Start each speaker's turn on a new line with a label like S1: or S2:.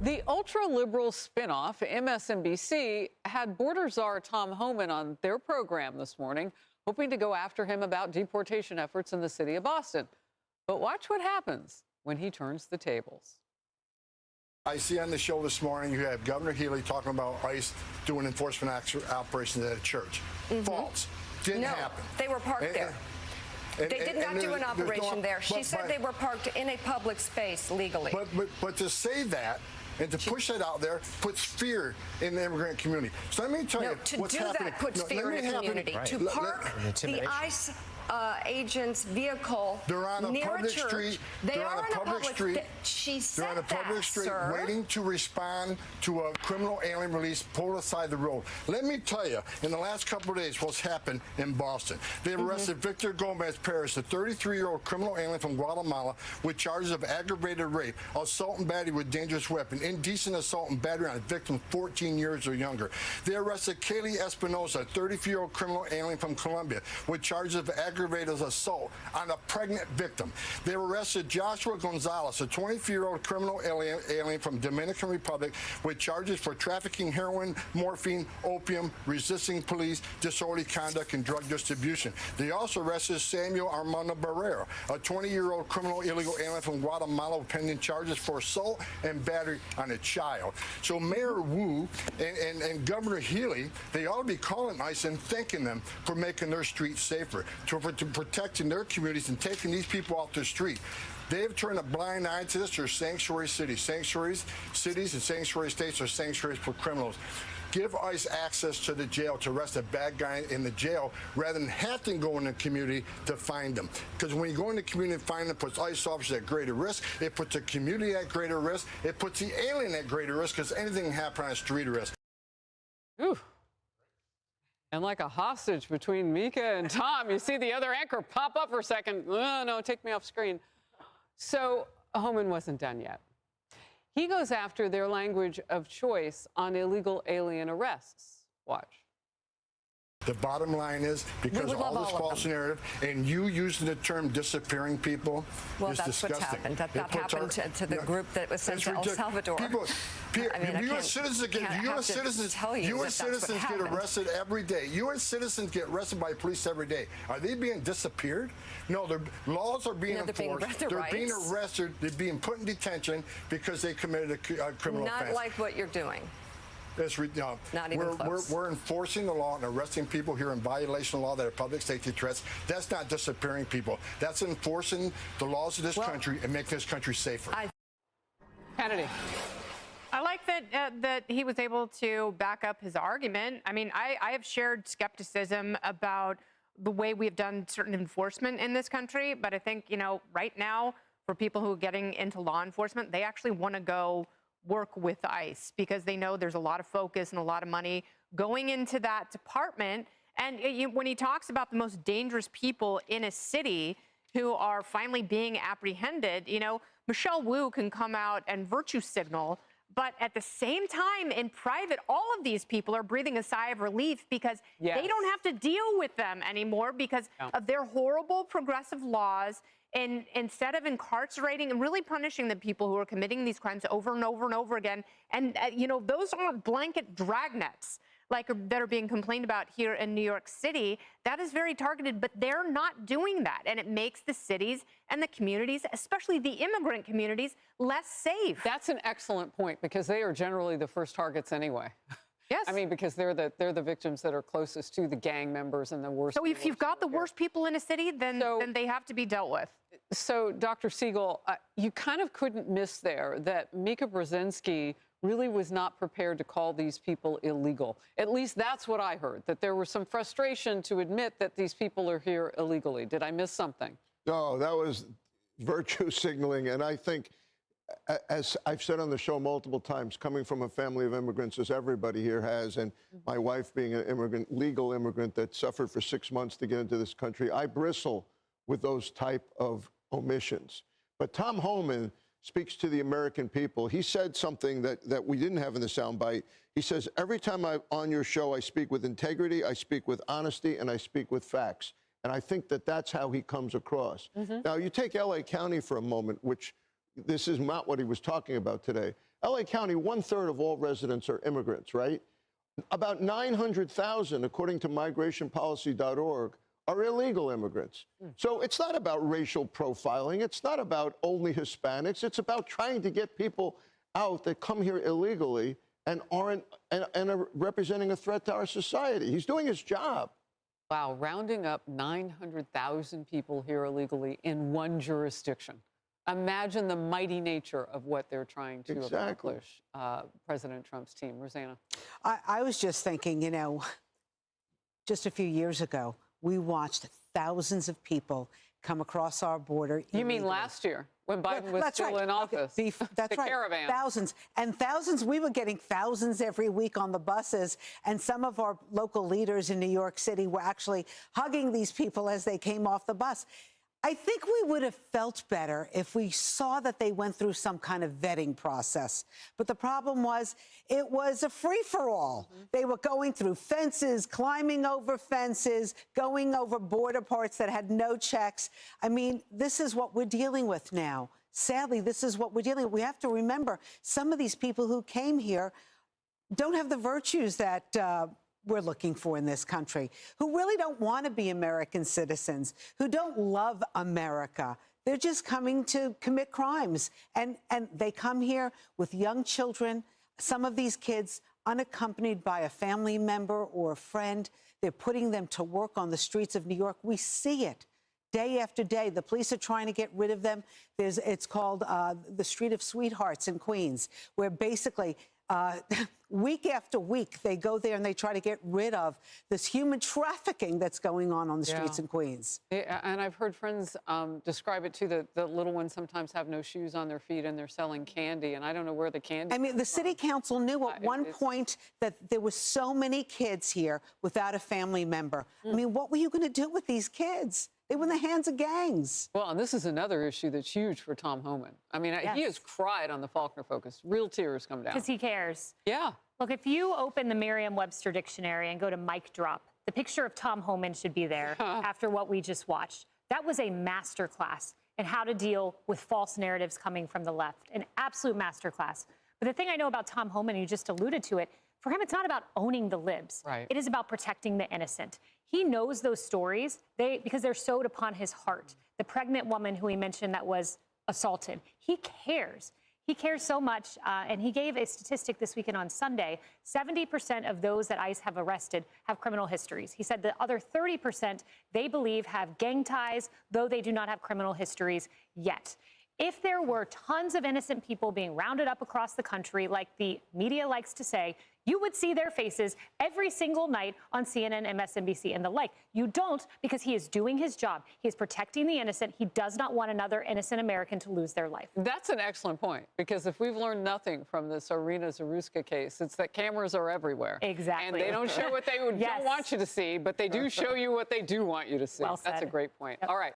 S1: The ultra-liberal spinoff, MSNBC, had border czar Tom Homan on their program this morning, hoping to go after him about deportation efforts in the city of Boston. But watch what happens when he turns the tables.
S2: I see on the show this morning you have Governor Healy talking about ICE doing enforcement operations at a church. False. Didn't happen.
S3: They were parked there. They did not do an operation there. She said they were parked in a public space legally.
S2: But to say that and to push that out there puts fear in the immigrant community. So let me tell you what's happening.
S3: That puts fear in the community. Right. To park the ICE agent's vehicle
S2: they're on a
S3: near
S2: public
S3: a church.
S2: Street.
S3: They
S2: are
S3: are
S2: on a public street.
S3: She said
S2: they're on a public street,
S3: sir.
S2: waiting to respond to a criminal alien release pulled aside the road. Let me tell you, in the last couple of days, what's happened in Boston. They've arrested Victor Gomez Perez, a 33-year-old criminal alien from Guatemala, with charges of aggravated rape, assault and battery with dangerous weapon, indecent assault and battery on a victim 14 years or younger. They arrested Kaylee Espinosa, a 34-year-old criminal alien from Colombia, with charges of aggravated assault on a pregnant victim. They arrested Joshua Gonzalez, a 24-year-old criminal alien from Dominican Republic, with charges for trafficking heroin, morphine, opium, resisting police, disorderly conduct, and drug distribution. They also arrested Samuel Armando Barrera, a 20-year-old criminal illegal alien from Guatemala, pending charges for assault and battery on a child. So Mayor Wu and Governor Healy, they ought to be calling ICE and thanking them for making their streets safer, for protecting their communities and taking these people off the street. They've turned a blind eye to this. They're sanctuary cities. Sanctuaries, cities and sanctuary states are sanctuaries for criminals. Give ICE access to the jail to arrest a bad guy in the jail rather than have to go in the community to find them. Because when you go in the community and find them, it puts ICE officers at greater risk. It puts the community at greater risk. It puts the alien at greater risk because anything can happen on a street arrest.
S1: Ooh. And like a hostage between Mika and Tom, you see the other anchor pop up for a second. Oh, no, take me off screen. So Homan wasn't done yet. He goes after their language of choice on illegal alien arrests. Watch.
S2: The bottom line is, because of all this false narrative, and you using the term disappearing people is disgusting.
S3: What's happened. That happened to the group that was sent to El Salvador.
S2: U.S. citizens get arrested every day. U.S. citizens get arrested by police every day. Are they being disappeared? No, their laws are being enforced. They're being arrested. They're being put in detention because they committed a criminal offense.
S3: Not like what you're doing.
S2: Not even close. We're enforcing the law and arresting people here in violation of law that are public safety threats. That's not disappearing people. That's enforcing the laws of this country and making this country safer.
S1: Kennedy.
S4: I like that he was able to back up his argument. I mean, I have shared skepticism about the way we've done certain enforcement in this country, but I think, right now, for people who are getting into law enforcement, they actually want to go work with ICE because they know there's a lot of focus and a lot of money going into that department. And when he talks about the most dangerous people in a city who are finally being apprehended, Michelle Wu can come out and virtue signal, but at the same time, in private, all of these people are breathing a sigh of relief because they don't have to deal with them anymore because of their horrible progressive laws. And instead of incarcerating and really punishing the people who are committing these crimes over and over and over again, and those aren't blanket dragnets that are being complained about here in New York City. That is very targeted, but they're not doing that, and it makes the cities and the communities, especially the immigrant communities, less safe.
S1: That's an excellent point because they are generally the first targets anyway.
S4: Yes.
S1: I mean, because they're the victims that are closest to the gang members and the worst.
S4: So if you've got the worst people in a city, then they have to be dealt with.
S1: So, Dr. Siegel, you kind of couldn't miss there that Mika Brzezinski really was not prepared to call these people illegal. At least that's what I heard, that there was some frustration to admit that these people are here illegally. Did I miss something?
S5: No, that was virtue signaling, and I think, as I've said on the show multiple times, coming from a family of immigrants, as everybody here has, and my wife being an immigrant, legal immigrant that suffered for 6 months to get into this country, I bristle with those type of omissions. But Tom Homan speaks to the American people. He said something that we didn't have in the soundbite. He says, every time I'm on your show, I speak with integrity, I speak with honesty, and I speak with facts. And I think that that's how he comes across. Now, you take L.A. County for a moment, which this is not what he was talking about today. LA County, 1/3 of all residents are immigrants, right? About 900,000, according to migrationpolicy.org, are illegal immigrants. So it's not about racial profiling. It's not about only Hispanics. It's about trying to get people out that come here illegally and aren't and are representing a threat to our society. He's doing his job.
S1: Wow, rounding up 900,000 people here illegally in one jurisdiction. Imagine the mighty nature of what they're trying to accomplish, President Trump's team. Rosanna.
S6: I was just thinking, you know, just a few years ago, we watched thousands of people come across our border.
S1: You mean last year, when Biden was still in office?
S6: That's
S1: the
S6: right.
S1: caravan.
S6: Thousands. And thousands, we were getting thousands every week on the buses. And some of our local leaders in New York City were actually hugging these people as they came off the bus. I think we would have felt better if we saw that they went through some kind of vetting process. But the problem was, it was a free-for-all. They were going through fences, climbing over fences, going over border parts that had no checks. I mean, this is what we're dealing with now. Sadly, this is what we're dealing with. We have to remember, some of these people who came here don't have the virtues that we're looking for in this country, who really don't want to be American citizens, who don't love America. They're just coming to commit crimes. And they come here with young children, some of these kids unaccompanied by a family member or a friend. They're putting them to work on the streets of New York. We see it day after day. The police are trying to get rid of them. It's called the Street of Sweethearts in Queens, where basically week after week, they go there and they try to get rid of this human trafficking that's going on the streets in Queens.
S1: Yeah, and I've heard friends describe it too, that the little ones sometimes have no shoes on their feet and they're selling candy, and I don't know where the candy
S6: I mean, the city council knew at one point that there were so many kids here without a family member. I mean, what were you going to do with these kids? They were in the hands of gangs.
S1: Well, and this is another issue that's huge for Tom Homan. I mean, he has cried on the Faulkner Focus. Real tears come down.
S7: Because he cares.
S1: Yeah.
S7: Look, if you open the Merriam-Webster dictionary and go to mic drop, the picture of Tom Homan should be there after what we just watched. That was a masterclass in how to deal with false narratives coming from the left, an absolute masterclass. But the thing I know about Tom Homan, you just alluded to it, for him, it's not about owning the libs.
S1: Right.
S7: It is about protecting the innocent. He knows those stories because they're sewed upon his heart. The pregnant woman who he mentioned that was assaulted, he cares. He cares so much, and he gave a statistic this weekend on Sunday. 70% of those that ICE have arrested have criminal histories. He said the other 30% they believe have gang ties, though they do not have criminal histories yet. If there were tons of innocent people being rounded up across the country, like the media likes to say, you would see their faces every single night on CNN, MSNBC, and the like. You don't, because he is doing his job. He is protecting the innocent. He does not want another innocent American to lose their life.
S1: That's an excellent point, because if we've learned nothing from this Irina Zaruska case, it's that cameras are everywhere.
S7: Exactly.
S1: And they don't show what they don't want you to see, but they do show you what they do want you to see.
S7: Well said.
S1: That's a great point. Yep. All right.